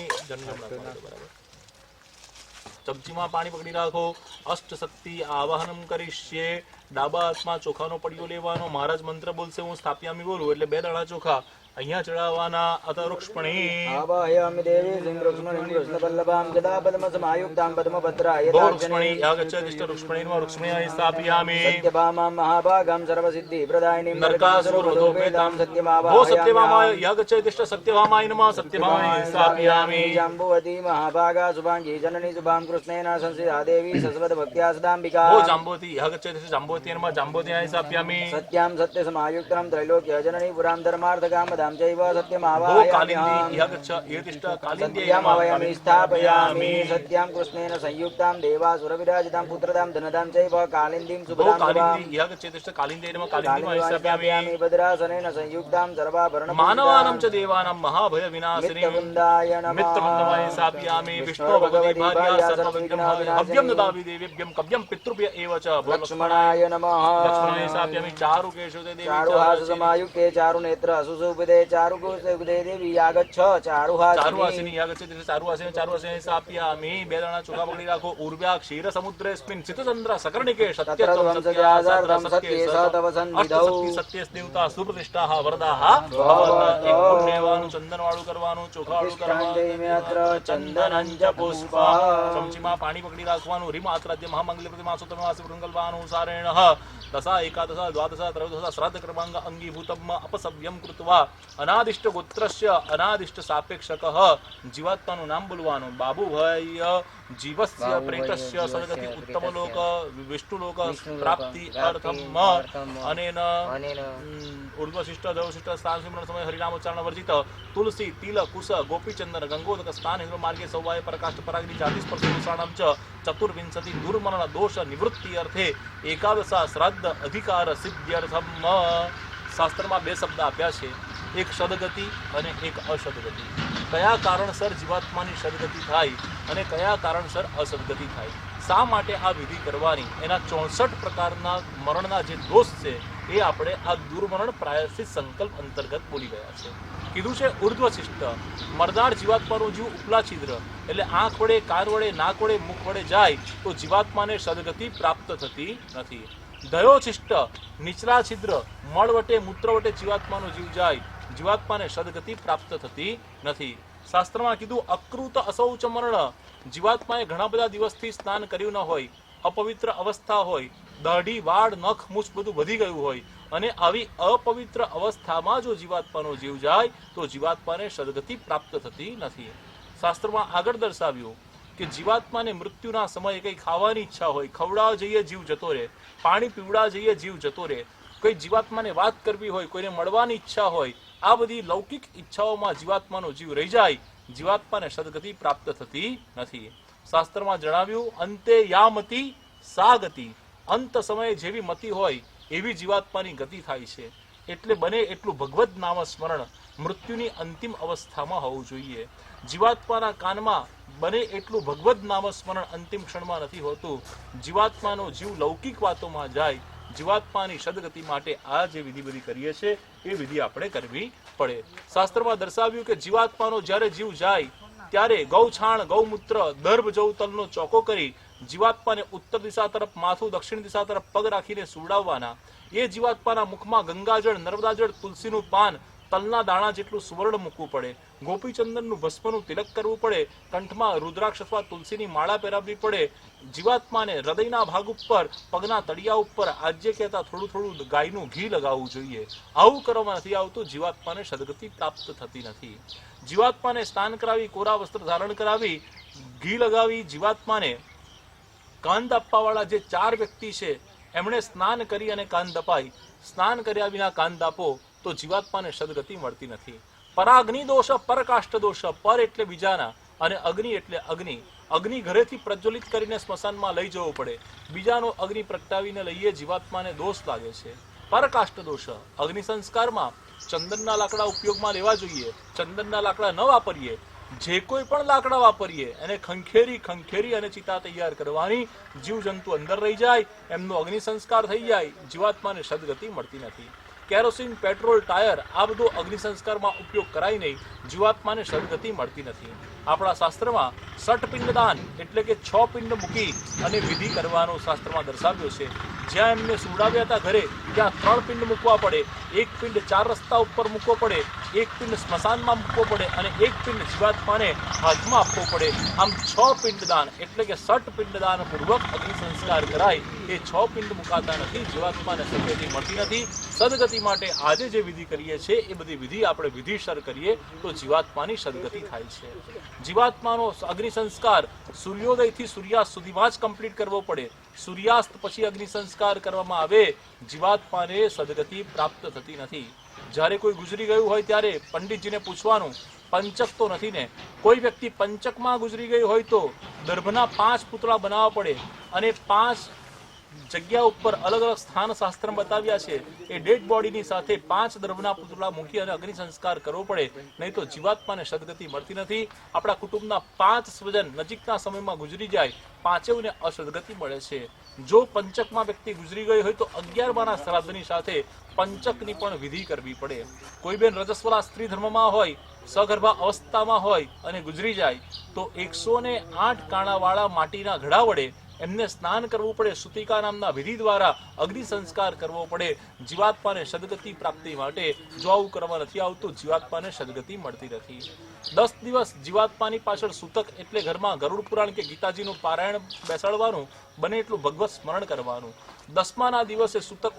चमचीમાં પાણી પકડી રાખો અષ્ટ શક્તિ આવાહનમ કરીશ્યે ડાબા હાથમાં ચોખાનો પડિયો લેવાનો મહારાજ મંત્ર બોલશે હું સ્થાપ્યામી બોલું એટલે બે દાણા ચોખા અહીંયા ચડાવવાના અત વૃક્ષપણે આવાહયામિ દેવી સિંહ વૃક્ષમણીં કૃષ્ણવલ્લભાં જદા પદ્મસમાયુક્તાં પદ્મભદ્રાય વૃક્ષપણે યાગચ્છતિષ્ઠ વૃક્ષપણેનમાં વૃક્ષપણે સ્થાપ્યામિ સત્યભામાં મહાભાગાં સર્વસિદ્ધિપ્રદાયિનીં નરકાસુરવધોપેતાં સત્યમાવાહયામિ વો સત્યભામાય યાગચ્છતિષ્ઠ સત્યભામાય નમઃ સત્યભામાય સ્થાપ્યામિ જાંબુવતી મહાભાગા શુભાંગી જનની શુભાં કૃષ્ણેન સંસ્થિતા દેવી સસ્વત ભક્ત્યા સદાંબિકા वो जाम्बोति यागच्छति जाम्बोति नमः जाम्बोति स्थाप्यामि सत्यां सत्यसमायुक्तं त्रैलोक्य जननी पुरां धर्मार्थकां पदां चैव वो सत्यमावाहयामि कालिन्दी यागच्छ एतिष्ठ कालिन्दी सत्यामावयामि स्थापयामि सत्यां कृष्णेन संयुक्तां देवासुरविराजितां पुत्रदां धनदां चैव कालिन्दीं वो सुभदां कालिन्दी यागच्छेतिष्ठ कालिन्दी नमः कालिन्दी स्थाप्यामि स्थापयामि भद्रासनेन संयुक्तां सर्वाभरण मानवानां च देवानां महाभय विनाशिनी मित्रवृन्दाय नमः मित्रवृन्दमाय स्थाप्यामि विष्णु भगवती भार्या सर्वविघ्नं हव्यं ददामि देवीभ्यं कव्यं पितृभ्य एव च लक्ष्मणाय नमः लक्ष्मणाय स्थाप्यामि चारुकेशो ते देवी चारुहास समायुक्ते चारुनेत्र सुशोभिते चारुकोशे देवी यागच्छ चारुहासिनी चारुहासिनी यागच्छति चारुहासिनी चारुहासिनी स्थाप्यामि બે દાણા ચોખા પકડી રાખો ઉર્વ્યા ક્ષીર સમુદ્રેસ્મિन् સિતચંદ્ર સકર્ણિકે સત્યત્વં સત્યાસર્ધં સત્યે સ તવ સન્નિધૌ સત્યસ દેવતા સુપ્રતિષ્ઠાઃ વરદાઃ ભવત એક પુણ્યવાળું ચંદન વાળું કરવાનું ચોખા વાળું કરવાનું ચંદનં ચ પુષ્પ ચમચીમાં પાણી પકડી રાખવાનું રીમાત્રાદ્ય મહામંગલે પ્રતિમાસોત્તમ માસે વૃંગલ્વાનુસારેણ દશા એકાદશ દ્વાદશ ત્રયોદશ શ્રાદ્ધ કર્માંગ અંગીભૂતમ અપસવ્યમ કૃત્વા અનાદિષ્ટ ગોત્રસ્ય અનાદિષ્ટ સાપેક્ષકઃ જીવાત્માનું નામ બોલવાનું બાબુભાઈ જીવસ્ય પ્રેતસ્ય સદગતિ ઉત્તમ લોક વિષ્ણુ લોક પ્રાપ્તિ અર્થમ અનેન ઉર્ધ્વશિષ્ટ દેવશિષ્ટ સ્થાન સિમરણ સમય હરિનામ ઉચ્ચારણ વર્જિત તુલસી તિલ કુશ ગોપીચંદન ગંગોદક સ્થાન હિન્દ્ર માર્ગે સૌવાય પ્રકાશ પરાગની જાતિ સ્પર્શ દોષાણમ ચ ચતુર્વિંશતિ દુર્મરણ દોષ નિવૃત્તિ અર્થે એકાદશા શ્રાદ્ધ અધિકાર સિદ્ધ્યર્થમ શાસ્ત્રમાં બે શબ્દ આપ્યા છે એક સદગતિ અને એક અસદગતિ કયા કારણસર જીવાત્માની સદગતિ થાય અને કયા કારણસર અસદગતિ થાય શા માટે આ વિધિ કરવાની એના 64 પ્રકારના મરણના જે દોષ છે એ આપણે આ દુર્મરણ પ્રાયશ્ચિત સંકલ્પ અંતર્ગત બોલી ગયા છે કીધું છે ઉર્ધ્વશિષ્ટ મરદાર જીવાત્માનો જીવ ઉપલા છિદ્ર એટલે આંખ વડે કાન વડે નાક વડે મુખ વડે જાય તો જીવાત્માને સદગતિ પ્રાપ્ત થતી નથી દયોશિષ્ટ નીચલા છિદ્ર મળ વટે મૂત્ર વટે જીવાત્માનો જીવ જાય જીવાત્માને સદગતિ પ્રાપ્ત થતી નથી શાસ્ત્રમાં કીધું અકૃત અશૌચ મરણ જીવાત્માએ ઘણા બધા દિવસથી સ્નાન કર્યું ન હોય અપવિત્ર અવસ્થા હોય દાઢી વાળ નખ મૂછ બધું વધી ગયું હોય અને આવી અપવિત્ર અવસ્થામાં જો જીવાત્માનો જીવ જાય તો જીવાત્માને સદગતિ પ્રાપ્ત થતી નથી શાસ્ત્રમાં આગળ દર્શાવ્યું કે જીવાત્માને મૃત્યુના સમયે કંઈ ખાવાની ઈચ્છા હોય ખવડાવવા જઈએ જીવ જતો રહે પાણી પીવડાવવા જઈએ જીવ જતો રહે કોઈ જીવાત્માને વાત કરવી હોય કોઈને મળવાની ઈચ્છા હોય આ બધી લૌકિક ઈચ્છાઓમાં જીવાત્માનો જીવ રહી જાય જીવાત્માને સદગતિ પ્રાપ્ત થતી નથી શાસ્ત્રમાં જણાવ્યું અંતે યા મતિ સા ગતિ અંત સમયે જેવી મતિ હોય એવી જીવાત્માની ગતિ થાય છે. એટલે બને એટલું ભગવદ નામ સ્મરણ મૃત્યુની અંતિમ અવસ્થામાં હોવું જોઈએ. જીવાત્માના કાનમાં બને એટલું ભગવદ નામ સ્મરણ અંતિમ ક્ષણમાં નથી હોતું. જીવાત્માનો જીવ લૌકિક વાતોમાં જાય. જીવાત્માની સદગતિ માટે આ જે વિધિ બધી કરીએ છીએ એ વિધિ આપણે કરવી પડે. શાસ્ત્રમાં દર્શાવ્યું કે જીવાત્માનો જ્યારે જીવ જાય ત્યારે ગૌછાણ, ગૌમૂત્ર, દર્ભ, જવતલનો ચોકો કરી જીવાત્માને ઉત્તર દિશા તરફ માથું, દક્ષિણ દિશા તરફ પગ રાખીને સુવડાવવાના. એ જીવાત્માના મુખમાં ગંગાજળ, નર્મદાજળ, તુલસીનું પાન, તલના દાણા જેટલું સુવર્ણ મૂકવું પડે. ગોપીચંદનનું ભસ્મનું તિલક કરવું પડે. કંઠમાં રુદ્રાક્ષ અથવા તુલસીની માળા પહેરાવવી પડે. જીવાત્માને હૃદયના ભાગ ઉપર, પગના તળિયા ઉપર આજ્ય કહેતા થોડું થોડું ગાયનું ઘી લગાવવું જોઈએ. આવું કરવામાં નથી આવતું, જીવાત્માને સદગતિ પ્રાપ્ત થતી નથી. જીવાત્માને સ્નાન કરાવી, કોરા વસ્ત્ર ધારણ કરાવી, ઘી લગાવી, જીવાત્માને કાંદ આપવાવાળા જે 4 વ્યક્તિ છે એમણે સ્નાન કરી અને કાંદ અપાય. સ્નાન કર્યા વિના કાંદ આપો તો જીવાત્માને સદગતિ મળતી નથી. પરાગ્નિ દોષ, પરકાષ્ઠ દોષ. પર એટલે બીજાના અને અગ્નિ એટલે અગ્નિ. અગ્નિ ઘરેથી પ્રજ્વલિત કરીને સ્મશાનમાં લઈ જવો પડે. બીજાનો અગ્નિ પ્રગટાવીને લઈએ જીવાત્માને દોષ લાગે છે. પરકાષ્ઠ દોષ. અગ્નિ સંસ્કારમાં ચંદનના લાકડા ઉપયોગમાં લેવા જોઈએ. ચંદનના લાકડા ન વાપરીએ. જે કોઈ પણ લાકડા વાપરીએ એને ખંખેરી અને ચિતા તૈયાર કરવાની. જીવજંતુ અંદર રહી જાય, એમનો અગ્નિ સંસ્કાર થઈ જાય, જીવાત્માને સદગતિ મળતી નથી. કેરોસીન, પેટ્રોલ, ટાયર આ બધો અગ્નિ સંસ્કારમાં ઉપયોગ કરાય નહીં, જીવાત્માને સદગતિ મળતી નથી. આપણા શાસ્ત્રમાં 6 પિંડદાન એટલે કે 6 પિંડ મૂકી અને વિધિ કરવાનો શાસ્ત્રમાં દર્શાવ્યો છે. જ્યાં એમને સુવડાવ્યા હતા ઘરે ત્યાં 3 પિંડ મૂકવા પડે. 1 પિંડ 4 રસ્તા ઉપર મૂકવો પડે, 1 પિંડ સ્મશાનમાં મૂકવો પડે અને 1 પિંડ જીવાત્માને હાથમાં આપવો પડે. આમ 6 પિંડદાન એટલે કે 6 પિંડદાન પૂર્વક અગ્નિ સંસ્કાર કરાય. એ 6 પિંડ મુકાતા નથી, જીવાત્માને સદગતિ મળતી નથી. સદગતિ માટે આજે જે વિધિ કરીએ છીએ એ બધી વિધિ આપણે વિધિસર કરીએ તો જીવાત્માની સદગતિ થાય છે. જીવાત્માનો અગ્નિ સંસ્કાર સૂર્યોદયથી સૂર્યાસ્ત સુધીમાં જ કમ્પ્લીટ કરવો પડે. સૂર્યાસ્ત પછી અગ્નિ સંસ્કાર કરવામાં આવે જીવાત્માને સદગતિ પ્રાપ્ત થતી નથી. જ્યારે કોઈ ગુજરી ગયું હોય ત્યારે પંડિતજીને પૂછવાનું, પંચક તો નથી ને? કોઈ વ્યક્તિ પંચકમાં ગુજરી ગયું હોય તો દર્ભના 5 પૂતળા બનાવવા પડે અને 5 જગ્યા ઉપર અલગ અલગ સ્થાન શાસ્ત્ર બતાવ્યા છે. એ ડેડ બોડીની સાથે 5 દર્ભના પૂતળા મૂકી અને અગ્નિ સંસ્કાર કરવો પડે, નહીં તો જીવાત્માને સદગતિ મળતી નથી. આપણા કુટુંબના 5 સ્વજન નજીકના સમયમાં ગુજરી જાય, 5એવને અસદગતિ મળે છે. જો પંચકમાં વ્યક્તિ ગુજરી ગઈ હોય તો 11માના શ્રાદ્ધની સાથે પંચકની પણ વિધિ કરવી પડે. કોઈ બેન રજસ્વલા સ્ત્રી ધર્મમાં હોય, સગર્ભા અવસ્થામાં હોય અને ગુજરી જાય તો 108 કાણાવાળા માટીના ઘડા વડે એમને સ્નાન કરવું પડે. સુતિકા નામના વિધિ દ્વારા અગ્નિ સંસ્કાર કરવો પડે જીવાત્માને સદગતિ પ્રાપ્તિ માટે. જો આવું કરવા નથી આવતું જીવાત્માને સદગતિ મળતી નથી. 10 દિવસ જીવાત્માની પાછળ સૂતક એટલે ઘરમાં ગરુડ પુરાણ કે ગીતાજીનું પારાયણ બેસાડવાનું, બને એટલું ભગવત સ્મરણ કરવાનું. 10માના દિવસે સૂતક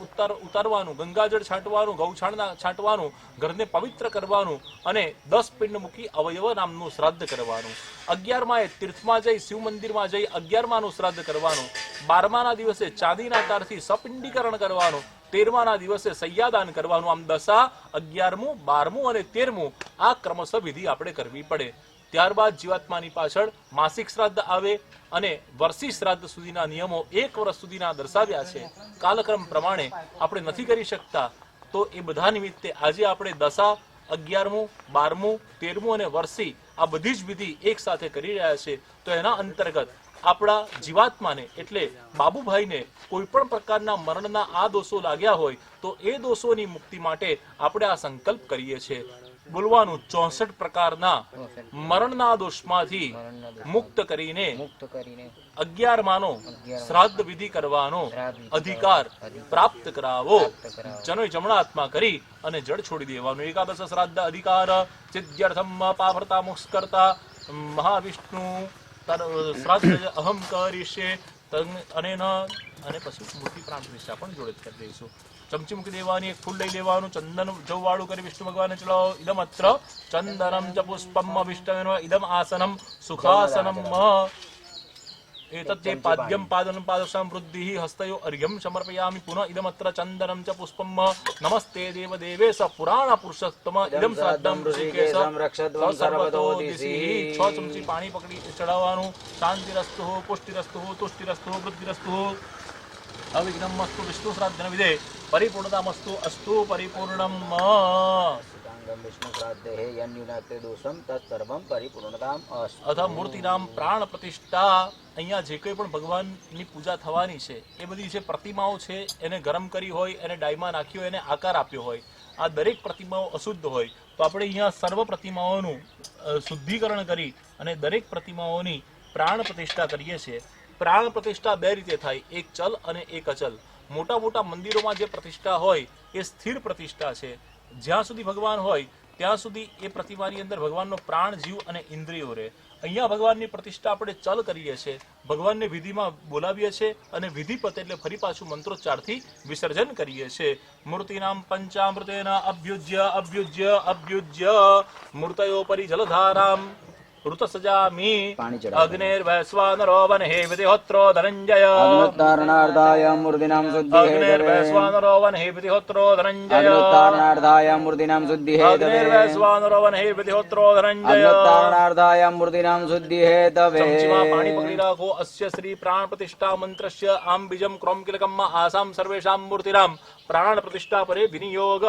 ઉતારવાનું, ગંગાજળ છાંટવાનું, ગૌછાણ છાંટવાનું, ઘરને પવિત્ર કરવાનું અને 10 પિંડ મૂકી અવયવ નામનું શ્રાદ્ધ કરવાનું. 11માએ તીર્થમાં જઈ શિવ મંદિરમાં જઈ 11માનું શ્રાદ્ધ કરવાનું. 12માના દિવસે ચાંદીના તારથી સપિંડીકરણ કરવાનું. 13માના દિવસે સૈયાદાન કરવાનું. આમ 10, 11મું, 12મું અને 13મું આ ક્રમશઃ વિધિ આપણે કરવી પડે. ત્યારબાદ જીવાત્માની પાછળ માસિક શ્રાદ્ધ આવે અને વર્ષી શ્રાદ્ધ સુધીના નિયમો 1 વર્ષ સુધીના દર્શાવ્યા છે. કાલક્રમ પ્રમાણે આપણે નથી કરી શકતા તો એ બધા નિમિત્તે આજે આપણે 10, 11મું, 12મું, 13મું અને વર્ષી આ બધી જ વિધિ એક સાથે કરી રહ્યા છે. તો એના અંતર્ગત આપણા જીવાત્માને એટલે બાબુભાઈને કોઈ પણ પ્રકારના મરણના આ દોષો લાગ્યા હોય તો એ દોષોની મુક્તિ માટે આપણે આ સંકલ્પ કરીએ છીએ. બોલવાનું 64 પ્રકારના મરણના દોષમાંથી મુક્ત કરીને 11માનો શ્રાદ્ધ વિધિ કરવાનો અધિકાર પ્રાપ્ત કરાવો. જનોય જમણા હાથમાં કરી અને જળ છોડી દેવાનું. એકાદશ શ્રાદ્ધ અધિકાર સિદ્ધ્યર્થમ પાભરતા મોક્ષ કરતા મહાવિષ્ણુ શ્રાદ્ધ અહમ કરીશે અને પછી મૂર્તિ પ્રાણ પ્રતિષ્ઠા પણ જોડે કરી દઈશું. ચમચી મૂકી દેવાની, એક ફૂલ લઈ લેવાનું, ચંદન જવવાળું કરી વિષ્ણુ ભગવાનને ચડાવો. ઇદમ અત્ર ચંદનમ ચ પુષ્પમ વિષ્ણુ ઇદમ આસનમ સુખાસનમ એતત્તે પાદ્યમ પાદનમ પાદશામ વૃદ્ધિ હસ્તયો અર્ઘ્યમ સમર્પયામિ પુનઃ ઇદમ અત્ર ચંદનમ ચ પુષ્પમ નમસ્તે દેવ દેવેશ પુરાણ પુરુષોત્તમ ઇદમ શ્રાદ્ધમ ઋષિકેશમ રક્ષદ્વં સર્વતો દિશી. 6 ચમચી પાણી પકડી ચડાવવાનું. શાંતિરસ્તુ પુષ્ટિરસ્તુ તુષ્ટિરસ્તુ વૃદ્ધિરસ્તુ. અવિઘ્નમસ્તુ વિષ્ણુ શ્રાદ્ધન વિધે પરિપૂર્ણતામસ્તુ અસ્તુ પરિપૂર્ણમ સુતાંગમ વિષ્ણુ શ્રાદ્ધે યન્યુનાતે દોષમ તત્સર્વમ પરિપૂર્ણતામ અસ્તુ. અથ મૂર્તિનામ પ્રાણ પ્રતિષ્ઠા. અહીંયા જે કંઈ પણ ભગવાનની પૂજા થવાની છે એ બધી જે પ્રતિમાઓ છે એને ગરમ કરી હોય, એને ડાયમાં નાખ્યો હોય, એને આકાર આપ્યો હોય, આ દરેક પ્રતિમાઓ અશુદ્ધ હોય તો આપણે અહીંયા સર્વ પ્રતિમાઓનું શુદ્ધિકરણ કરી અને દરેક પ્રતિમાઓની પ્રાણ પ્રતિષ્ઠા કરીએ છીએ. પ્રાણ પ્રતિષ્ઠા બે રીતે થાય, એક ચલ અને એક અચલ. મોટા મોટા મંદિરોમાં જે પ્રતિષ્ઠા હોય એ સ્થિર પ્રતિષ્ઠા છે. જ્યાં સુધી ભગવાન હોય ત્યાં સુધી એ પ્રતિમાની અંદર ભગવાનનો પ્રાણ, જીવ અને ઇન્દ્રિયો રહે. અહીંયા ભગવાનની પ્રતિષ્ઠા આપણે ચલ કરીએ છીએ, ભગવાનને વિધિમાં બોલાવીએ છીએ અને વિધિપત એટલે ફરી પાછું મંત્રોચ્ચારથી વિસર્જન કરીએ છીએ. મૂર્તિનામ પંચામૃતેન અભ્યુજ્ય અભ્યુજ્ય અભ્યુજ્ય મૂર્તયો પરી જલધારામ ઋત સજામી અગ્નિર્વૈશ્વાનરો વનહે વિધિહોત્રો ધનંજય અગ્નિતારણાર્ધાય મૂર્તિનામ શુદ્ધિ અગ્નિર્વૈશ્વાનરો વનહે વિધિહોત્રો ધનંજય અગ્નિતારણાર્ધાય મૂર્તિનામ શુદ્ધિ અગ્નિર્વૈશ્વાનરો વનહે વિધિહોત્રો ધનંજય અગ્નિતારણાર્ધાય મૂર્તિનામ શુદ્ધિ હેતવે. ચમચીમાં પાણી પકડી રાખો. અસ્ય શ્રી પ્રાણ પ્રતિષ્ઠા મંત્રસ્ય આમ બીજમ ક્રોમ કિલકમ આસામ સર્વેશામ મૂર્તિનામ પ્રાણ પ્રતિષ્ઠા પરે વિનિયોગ.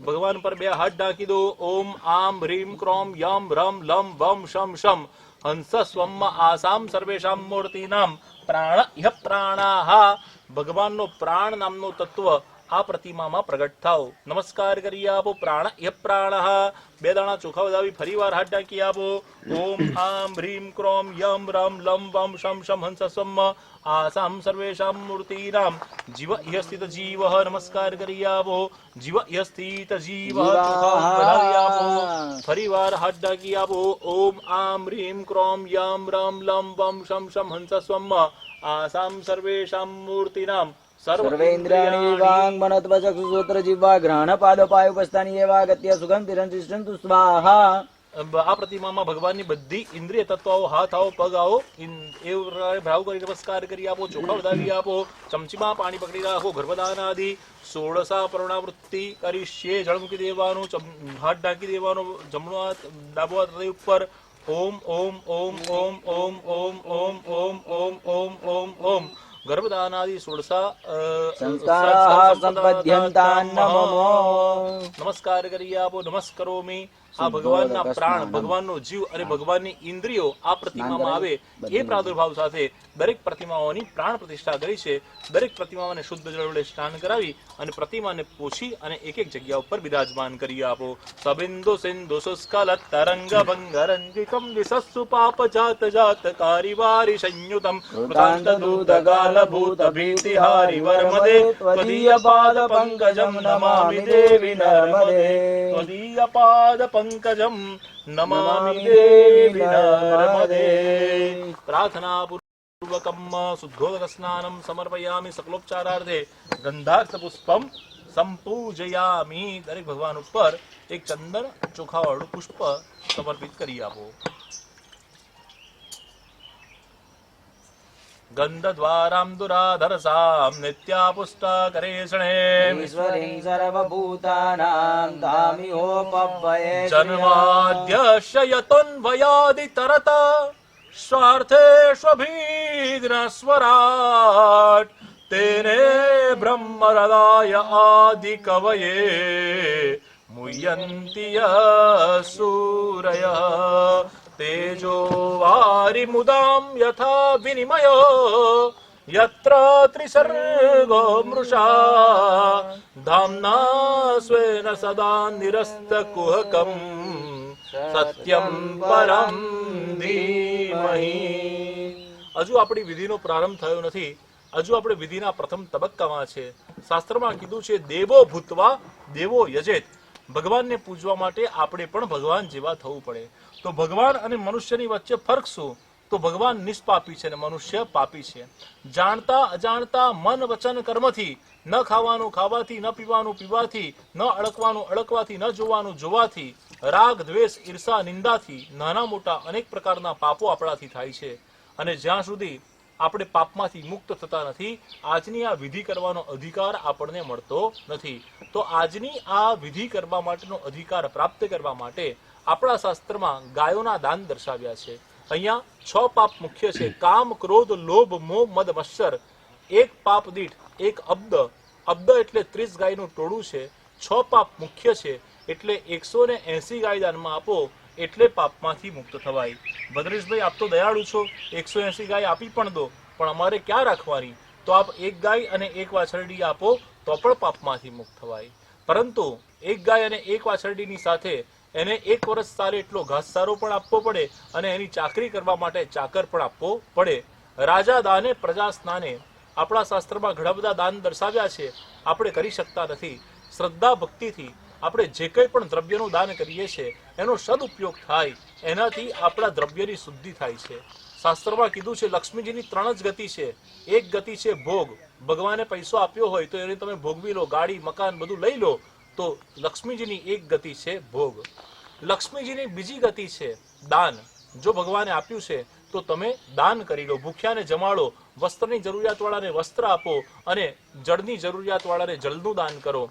ભગવાન પર બે હાથ ઢાંકી દો. ઓમ આમ હ્રીમ ક્રોમ યમ રમ લમ વમ શમ શમ હંસ સ્વમ આસામ સર્વેશામ મૂર્તિનામ પ્રાણ ઇહ પ્રાણાહ. ભગવાનનો પ્રાણ નામનો તત્વ આ પ્રતિમામાં પ્રગટ થાઓ. નમસ્કાર કરી આપો. પ્રાણ ઇહ પ્રાણઃ. બે દાણા ચોખા વધાવી ફરીવાર હાથ ઢાંકી આપો. ઓમ આમ હ્રીમ ક્રોમ યમ રમ લમ વમ શમ શમ હંસ સ્વમ આસામ સર્વેશામ મૂર્તિનામ જીવ ઇહ સ્થિત જીવ. નમસ્કાર કરી આપો. જીવ ઇહ સ્થિત જીવ. ચોખા વધાવી આપો. ફરીવાર હાથ ઢાંકી આપો. ઓમ આમ હ્રીમ ક્રોમ યમ રમ લમ વમ શમ શમ હંસ સ્વમ આસામ સર્વેશામ મૂર્તિનામ સર્વેન્દ્રિયાણિ વાંગ મનોત્વચક્ષુશ્રોત્ર જીવા ગ્રહણ પાદોપાયુપસ્થાની એવા ગત્ય સુગમ તિરંતિષ્ઠન્તુ સ્વાહા. આ પ્રતિમામાં ભગવાનની બધી ઇન્દ્રિય તત્વો આવો, હાથ આવો, પગ આવો, એ ભાવ કરી નમસ્કાર કરી આપો. ચોખા વધાવી આપો. ચમચીમાં પાણી પકડી રાખો. ગર્ભદાન આદિ 16 પુનરાવૃત્તિ કરીશું. જળ મૂકી દેવાનું, હાથ ઢાંકી દેવાનો, જમણો હાથ ડાબો હાથ હૃદય ઉપર. ઓમ ઓમ ઓમ ઓમ ઓમ ઓમ ઓમ ઓમ ઓમ ઓમ ઓમ ઓમ ગર્ભદાનાદિ 16 સંસ્કારાઃ સંપદ્યન્તાન નમો. નમસ્કાર કરી આપો. નમસ્કરોમી. આ ભગવાનના પ્રાણ, ભગવાનનો જીવ અને ભગવાનની ઇન્દ્રિયો આ પ્રતિમામાં આવે એ પ્રાદુર્ભાવ સાથે દરેક પ્રતિમાઓની પ્રાણ પ્રતિષ્ઠા કરી છે. દરેક પ્રતિમાઓને શુદ્ધ જળ વડે સ્નાન કરાવી અને પ્રતિમાને પોછી અને એક એક જગ્યા ઉપર બિરાજમાન કરી આપો. સબિંદુ સિંધુ શુષ્કલ તરંગ ભંગરંજિતમ વિસસ્સુ પાપ જાત જાત કારિવારી સંયુતમ કૃતાંત દૂત ગાલ ભૂત ભીતિહારી વર્મદે ત્વદીય પાદ પંકજમ નમામિ દેવી નર્મદે ત્વદીય પાદ પંકજમ નમામિ દેવી નર્મદે. પ્રાર્થના પૂર્વકમ શુદ્ધોદક સ્નાનમ સમર્પયામિ. સકલોપચારાર્થે ગંધાર્થ પુષ્પમ સંપૂજયામિ. દરેક ભગવાન ઉપર એક ચંદન ચોખાવાળું પુષ્પ સમર્પિત કરી આપો. ગંધદ્વારામ દુરાધરસામ નિત્યા પુષ્ટા કરેષણે ઈશ્વરીં સર્વભૂતાનાં તામિહોપવ્યયે જન્માદ્યસ્ય યતોન્વયાદિ તરત સ્વાર્થેષ્વભીઘ્નસ્વરાટ તેને બ્રહ્મહૃદાય આદિ કવયે મુહ્યન્તિ સૂરયઃ તેજો વારિમુદામ યથા વિનિમયો યત્ર ત્રિસર્ગો મૃષા ધામ્ના સ્વેન સદા નિરસ્તકુહકમ સત્યમ પરમ ધીમહિ. હજુ આપણી વિધિનો પ્રારંભ થયો નથી. હજુ આપણે વિધિના પ્રથમ તબક્કામાં છે. શાસ્ત્રમાં કીધું છે દેવો ભૂત્વા દેવો યજેત. ભગવાનને પૂજવા માટે આપણે પણ ભગવાન જેવા થવું પડે. તો ભગવાન અને મનુષ્યની વચ્ચે ફરક શું? તો ભગવાન નિષ્પાપી છે અને મનુષ્ય પાપી છે. જાણતા અજાણતા મન વચન કર્મથી, ન ખાવાનું ખાવાથી, ન પીવાનું પીવાથી, ન અડકવાનું અડકવાથી, ન જોવાનું જોવાથી, રાગ દ્વેષ ઈર્ષા નિંદાથી નાના મોટા અનેક પ્રકારના પાપો આપણાથી થાય છે. અને જ્યાં સુધી આપણે પાપમાંથી મુક્ત થતા નથી, આજની આ વિધિ કરવાનો અધિકાર આપણને મળતો નથી. તો આજની આ વિધિ કરવા માટેનો અધિકાર પ્રાપ્ત કરવા માટે આપણા શાસ્ત્રમાં ગાયોના દાન દર્શાવ્યા છે. અહીંયા 6 પાપ મુખ્ય છે. કામ, ક્રોધ, લોભ, મોહ, મદ, મત્સર. એક પાપ દીઠ 1 અબ્દ, અબ્દ એટલે 30 ગાયનું ટોળું છે, 6 પાપ મુખ્ય છે, એટલે 180 ગાય દાનમાં આપો, એટલે પાપમાંથી મુક્ત થવાય. ભદ્રેશભાઈ, આપ તો દયાળુ છો, 180 ગાય આપી પણ દો, પણ અમારે ક્યાં રાખવાની? તો આપ 1 ગાય અને 1 વાછરડી આપો તો પણ પાપમાંથી મુક્ત થવાય. પરંતુ 1 ગાય અને 1 વાછરડીની સાથે એને 1 વર્ષ ચાલે એટલો ઘાસચારો પણ આપવો પડે અને એની ચાકરી કરવા માટે ચાકર પણ આપવો પડે. રાજા દાને પ્રજા સ્નાને, આપણા શાસ્ત્રમાં ઘણા બધા દાન દર્શાવ્યા છે, આપણે કરી શકતા નથી. શ્રદ્ધા ભક્તિથી આપણે જે કંઈ પણ દ્રવ્યનું દાન કરીએ છીએ એનો સદુપયોગ થાય, એનાથી આપણા દ્રવ્યની શુદ્ધિ થાય છે. શાસ્ત્રમાં કીધું છે લક્ષ્મીજીની 3 જ ગતિ છે. એક ગતિ છે ભોગ, ભગવાને પૈસો આપ્યો હોય તો એને તમે ભોગવી લો, ગાડી મકાન બધું લઈ લો, તો લક્ષ્મીજીની એક ગતિ છે ભોગ. લક્ષ્મીજીની બીજી ગતિ છે દાન. જો ભગવાને આપ્યું છે તો તમે દાન કરી લો, ભૂખ્યાને જમાડો, વસ્ત્રની જરૂરિયાતવાળાને વસ્ત્ર આપો અને જળની જરૂરિયાતવાળાને જળનું દાન કરો.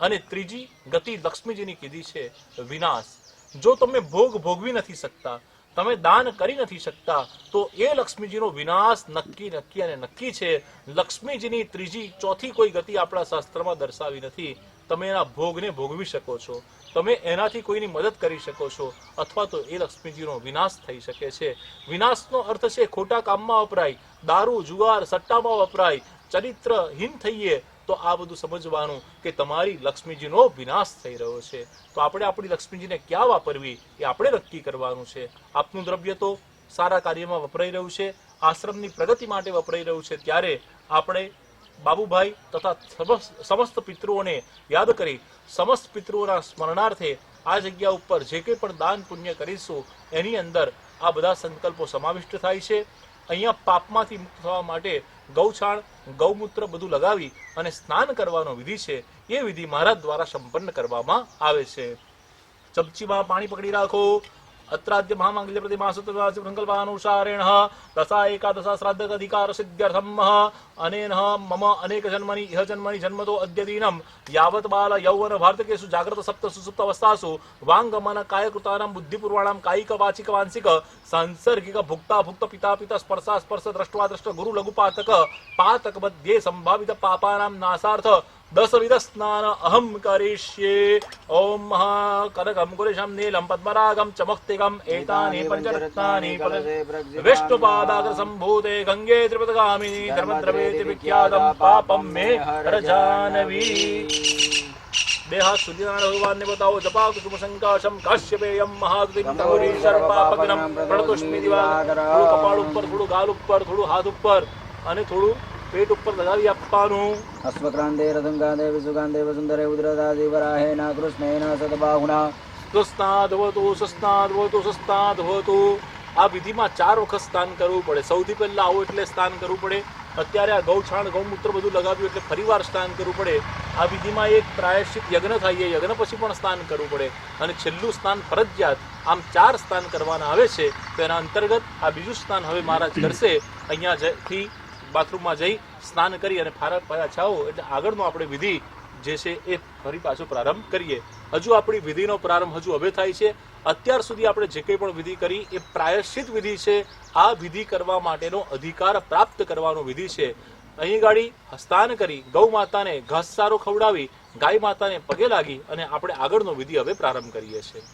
અને ત્રીજી ગતિ લક્ષ્મીજીની કીધી છે વિનાશ. જો તમે ભોગ ભોગવી નથી શકતા, તમે દાન કરી નથી શકતા, તો એ લક્ષ્મીજીનો વિનાશ નક્કી નક્કી અને નક્કી છે. લક્ષ્મીજીની ત્રીજી ચોથી કોઈ ગતિ આપણા શાસ્ત્રમાં દર્શાવી નથી. તમે એના ભોગને ભોગવી શકો છો, તમે એનાથી કોઈની મદદ કરી શકો છો, અથવા તો એ લક્ષ્મીજીનો વિનાશ થઈ શકે છે. વિનાશનો અર્થ છે ખોટા કામમાં વપરાય, દારૂ જુગાર સટ્ટામાં વપરાય, ચરિત્રહીન થઈએ, તો આ બધું સમજવાનું કે તમારી લક્ષ્મીજીનો વિનાશ થઈ રહ્યો છે. તો આપણે આપણી લક્ષ્મીજીને ક્યાં વાપરવી એ આપણે નક્કી કરવાનું છે. આપનું દ્રવ્ય તો સારા કાર્યમાં વપરાઈ રહ્યું છે, આશ્રમની પ્રગતિ માટે વપરાઈ રહ્યું છે, ત્યારે આપણે બાબુભાઈ તથા સમસ્ત પિતૃઓને યાદ કરી સમસ્ત પિતૃઓના સ્મરણાર્થે આ જગ્યા ઉપર જે કંઈ પણ દાન પુણ્ય કરીશું એની અંદર આ બધા સંકલ્પો સમાવિષ્ટ થાય છે. અહીંયા પાપમાંથી મુક્ત થવા માટે ગૌછાણ ગૌમૂત્ર બધું લગાવી અને સ્નાન કરવાનો વિધિ છે, એ વિધિ મહારાજ દ્વારા સંપન્ન કરવામાં આવે છે. ચમચીમાં પાણી પકડી રાખો. અત્રાદ્ય મહામાંગલ્ય પ્રતિમા સંકલ્પાનુસારેણ દશા એકાદશા શ્રાદ્ધ અધિકાર સિદ્ધ્યર્થમ અનેન મમ અનેક જન્મની ઇહ જન્મની જન્મતો અદ્ય દિનમ યાવત બાલ યૌવન વાર્ધકેષુ જાગ્રત સપ્ત સુસુપ્ત અવસ્થાસુ વાંગમન કાયકૃતાનામ બુદ્ધિપૂર્વાણામ કાયિક વાચિક વાંસિક સાંસર્ગિક ભુક્તા ભુક્ત પિતા પિતા સ્પર્શા સ્પર્શ દ્રષ્ટવા દ્રષ્ટ ગુરુ લઘુ પાતક પાતક મધ્યે સંભાવિત પાપાનામ નાસાર્થ 10 વિધ સ્નાન અહમ કરીષ્યે. ઓમ કનકમ ગુરેશમ નીલમ પદ્મરાગમ ચમક્તિકમ એતાની પંચરત્નાની વિષ્ણુપાદાગ્ર સંભૂતે ગંગે ત્રિપદગામિની ધર્મદ્રવેતિ વિખ્યાતમ પાપમ મે રજાનવી. બે હાથ સૂર્યનારાયણ ભગવાનને બતાવો. જપા કુસુમ સંકાશમ કાશ્યપેયમ મહાદુતિમ તમોરી સર્પાપગ્નમ પ્રણતુષ્મિ દિવાકર. થોડું કપાળ ઉપર, થોડું ગાલ ઉપર, થોડું હાથ ઉપર અને થોડું પેટ ઉપર લગાવી આપવાનું. અશ્વક્રાંતે રથંગાંતે વિસુગાંતે વસુંધરે ઉદ્રતાદિ વરાહેના કૃષ્ણેના સદબાહુના સુસ્નાદવતુ સુસ્નાદવતુ સુસ્નાદવતુ. આ વિધિમાં 4 વખત સ્નાન કરવું પડે. સૌથી પહેલા આવો એટલે સ્નાન કરવું પડે. અત્યારે આ ગૌછાણ ગૌમૂત્ર બધું લગાવ્યું એટલે ફરીવાર સ્નાન કરવું પડે. આ વિધિમાં એક પ્રાયશ્ચિત યજ્ઞ થાય, એ યજ્ઞ પછી પણ સ્નાન કરવું પડે અને છેલ્લું સ્નાન ફરજિયાત. આમ 4 સ્નાન કરવાના આવે છે. તો એના અંતર્ગત આ બીજું સ્નાન હવે મહારાજ કરશે. અહીંયાથી બાથરૂમમાં જઈ સ્નાન કરી અને પાછા આવો એટલે આગળનો આપણે વિધિ જે છે એ ફરી પાછો પ્રારંભ કરીએ. હજુ આપણી વિધિનો પ્રારંભ હજુ હવે થાય છે. અત્યાર સુધી આપણે જે કંઈ પણ વિધિ કરી એ પ્રાયશ્ચિત વિધિ છે. આ વિધિ કરવા માટેનો અધિકાર પ્રાપ્ત કરવાનો વિધિ છે. અહીં ગાડી સ્નાન કરી ગૌ માતાને ઘાસચારો ખવડાવી ગાય માતાને પગે લાગી અને આપણે આગળનો વિધિ હવે પ્રારંભ કરીએ છીએ.